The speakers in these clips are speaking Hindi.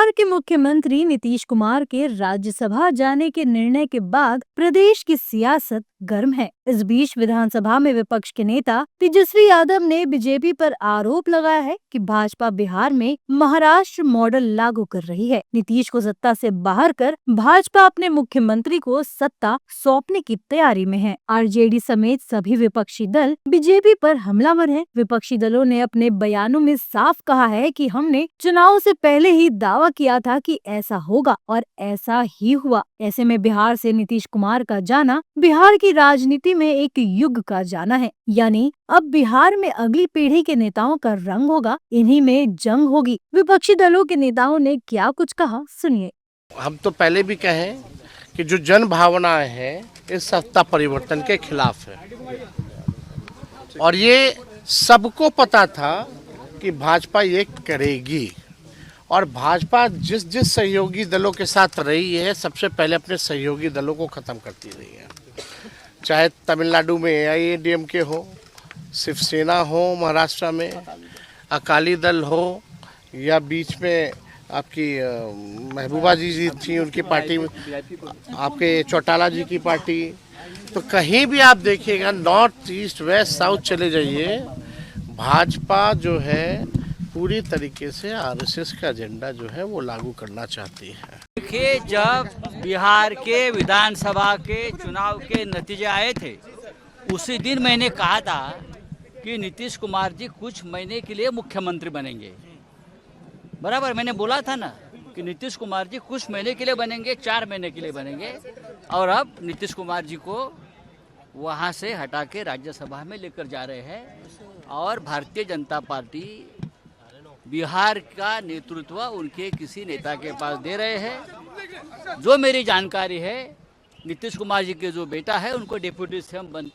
बिहार के मुख्यमंत्री नीतीश कुमार के राज्यसभा जाने के निर्णय के बाद प्रदेश की सियासत गर्म है। इस बीच विधानसभा में विपक्ष के नेता तेजस्वी यादव ने बीजेपी पर आरोप लगाया है कि भाजपा बिहार में महाराष्ट्र मॉडल लागू कर रही है। नीतीश को सत्ता से बाहर कर भाजपा अपने मुख्यमंत्री को सत्ता सौंपने की तैयारी में है। आरजेडी समेत सभी विपक्षी दल बीजेपी पर हमलावर हैं। विपक्षी दलों ने अपने बयानों में साफ कहा है कि हमने चुनाव से पहले ही दावा किया था कि ऐसा होगा और ऐसा ही हुआ। ऐसे में बिहार से नीतीश कुमार का जाना बिहार की राजनीति में एक युग का जाना है। यानी अब बिहार में अगली पीढ़ी के नेताओं का रंग होगा, इन्हीं में जंग होगी। विपक्षी दलों के नेताओं ने क्या कुछ कहा, सुनिए। हम तो पहले भी कहे कि जो जन भावनाएं हैं इस सत्ता परिवर्तन के खिलाफ है और ये सबको पता था कि भाजपा ये करेगी और भाजपा जिस जिस सहयोगी दलों के साथ रही है सबसे पहले अपने सहयोगी दलों को खत्म करती रही है। चाहे तमिलनाडु में AIADMK हो, शिवसेना हो, महाराष्ट्र में अकाली दल हो या बीच में आपकी महबूबा जी थी उनकी पार्टी में, आपके चौटाला जी की पार्टी, तो कहीं भी आप देखिएगा नॉर्थ ईस्ट वेस्ट साउथ चले जाइए, भाजपा जो है पूरी तरीके से RSS का एजेंडा जो है वो लागू करना चाहती है। देखिए, जब बिहार के विधानसभा के चुनाव के नतीजे आए थे उसी दिन मैंने कहा था कि नीतीश कुमार जी कुछ महीने के लिए मुख्यमंत्री बनेंगे। बराबर मैंने बोला था ना कि नीतीश कुमार जी कुछ महीने के लिए बनेंगे, 4 महीने के लिए बनेंगे। और अब नीतीश कुमार जी को वहाँ से हटा के राज्यसभा में लेकर जा रहे हैं और भारतीय जनता पार्टी बिहार का नेतृत्व उनके किसी नेता के पास दे रहे हैं। जो मेरी जानकारी है नीतीश कुमार जी के जो बेटा है उनको डिप्यूटी सीएम बन,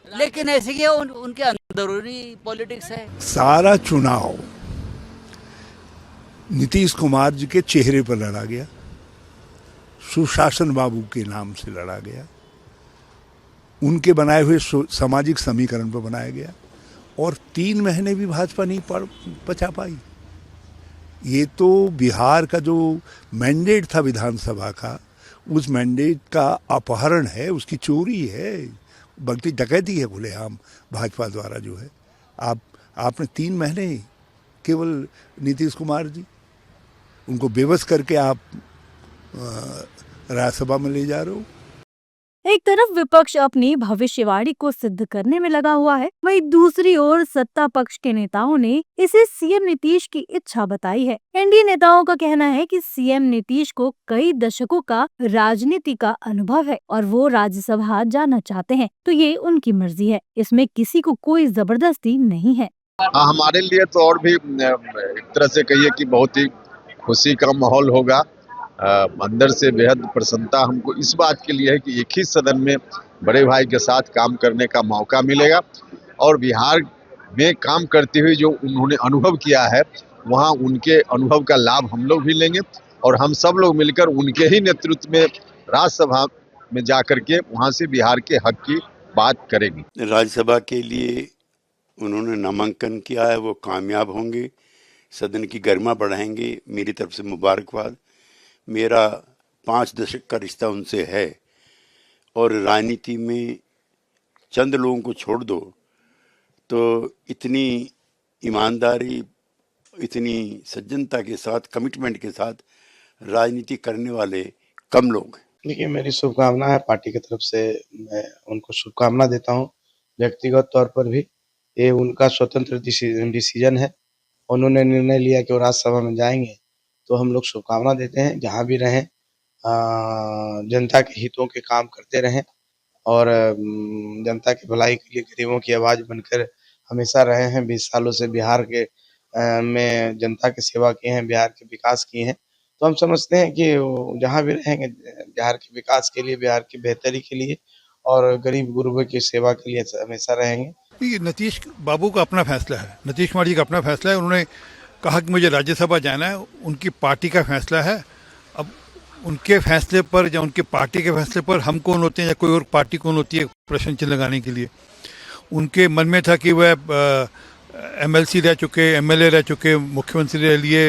लेकिन ऐसे ही उनके अंदरूनी पॉलिटिक्स है। सारा चुनाव नीतीश कुमार जी के चेहरे पर लड़ा गया, सुशासन बाबू के नाम से लड़ा गया, उनके बनाए हुए सामाजिक समीकरण पर बनाया गया और 3 महीने भी भाजपा नहीं पचा पाई। ये तो बिहार का जो मैंडेट था विधानसभा का, उस मैंडेट का अपहरण है, उसकी चोरी है, बल्कि डकैती है खुलेआम भाजपा द्वारा जो है। आपने 3 महीने केवल नीतीश कुमार जी उनको बेबस करके आप राज्यसभा में ले जा रहे हो। एक तरफ विपक्ष अपनी भविष्यवाणी को सिद्ध करने में लगा हुआ है, वहीं दूसरी ओर सत्ता पक्ष के नेताओं ने इसे सीएम नीतीश की इच्छा बताई है। एनडीए नेताओं का कहना है कि सीएम नीतीश को कई दशकों का राजनीति का अनुभव है और वो राज्यसभा जाना चाहते हैं, तो ये उनकी मर्जी है, इसमें किसी को कोई जबरदस्ती नहीं है। हमारे लिए तो और भी एक तरह से कहिए कि बहुत ही खुशी का माहौल होगा। अंदर से बेहद प्रसन्नता हमको इस बात के लिए है कि एक ही सदन में बड़े भाई के साथ काम करने का मौका मिलेगा और बिहार में काम करते हुए जो उन्होंने अनुभव किया है वहाँ उनके अनुभव का लाभ हम लोग भी लेंगे और हम सब लोग मिलकर उनके ही नेतृत्व में राज्यसभा में जाकर के वहाँ से बिहार के हक की बात करेंगे। राज्यसभा के लिए उन्होंने नामांकन किया है, वो कामयाब होंगे, सदन की गरिमा बढ़ाएंगे। मेरी तरफ से मुबारकबाद। मेरा 5 दशक का रिश्ता उनसे है और राजनीति में चंद लोगों को छोड़ दो तो इतनी ईमानदारी, इतनी सज्जनता के साथ, कमिटमेंट के साथ राजनीति करने वाले कम लोग हैं। देखिए, मेरी शुभकामना है पार्टी की तरफ से, मैं उनको शुभकामना देता हूं। व्यक्तिगत तौर पर भी ये उनका स्वतंत्र डिसीजन है, उन्होंने निर्णय लिया कि वो राज्यसभा में जाएंगे, तो हम लोग शुभकामना देते हैं। जहाँ भी रहें जनता के हितों के काम करते रहें और जनता की भलाई के लिए गरीबों की आवाज़ बनकर हमेशा रहे हैं। 20 सालों से बिहार के में जनता की सेवा की है, बिहार के विकास की है, तो हम समझते हैं कि जहाँ भी रहेंगे बिहार के विकास के लिए, बिहार की बेहतरी के लिए और गरीब गुरबों की सेवा के लिए हमेशा रहेंगे। नीतीश बाबू का अपना फैसला है, नीतीश कुमार जी का अपना फैसला है। उन्होंने कहा कि मुझे राज्यसभा जाना है, उनकी पार्टी का फैसला है। अब उनके फैसले पर या उनकी पार्टी के फैसले पर हम कौन होते हैं या कोई और पार्टी कौन होती है प्रश्न चिन्ह लगाने के लिए। उनके मन में था कि वह MLC रह चुके, MLA रह चुके, मुख्यमंत्री रह लिए,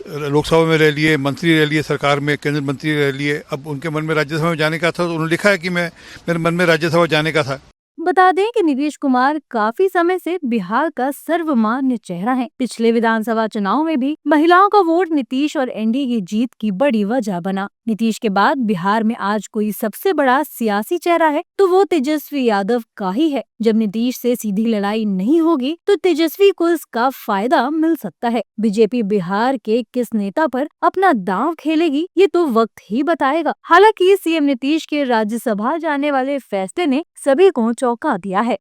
लोकसभा में रह लिए, मंत्री रह लिए, सरकार में केंद्रीय मंत्री रह लिए। अब उनके मन में राज्यसभा में जाने का था, तो उन्होंने लिखा है कि मेरे मन में राज्यसभा जाने का था। बता दें कि नीतीश कुमार काफी समय से बिहार का सर्वमान्य चेहरा हैं। पिछले विधानसभा चुनाव में भी महिलाओं का वोट नीतीश और एनडीए की जीत की बड़ी वजह बना। नीतीश के बाद बिहार में आज कोई सबसे बड़ा सियासी चेहरा है तो वो तेजस्वी यादव का ही है। जब नीतीश से सीधी लड़ाई नहीं होगी तो तेजस्वी को इसका फायदा मिल सकता है। बीजेपी बिहार के किस नेता पर अपना दांव खेलेगी ये तो वक्त ही बताएगा। हालांकि सीएम नीतीश के राज्यसभा जाने वाले फैसले ने सभी को चौंका दिया है।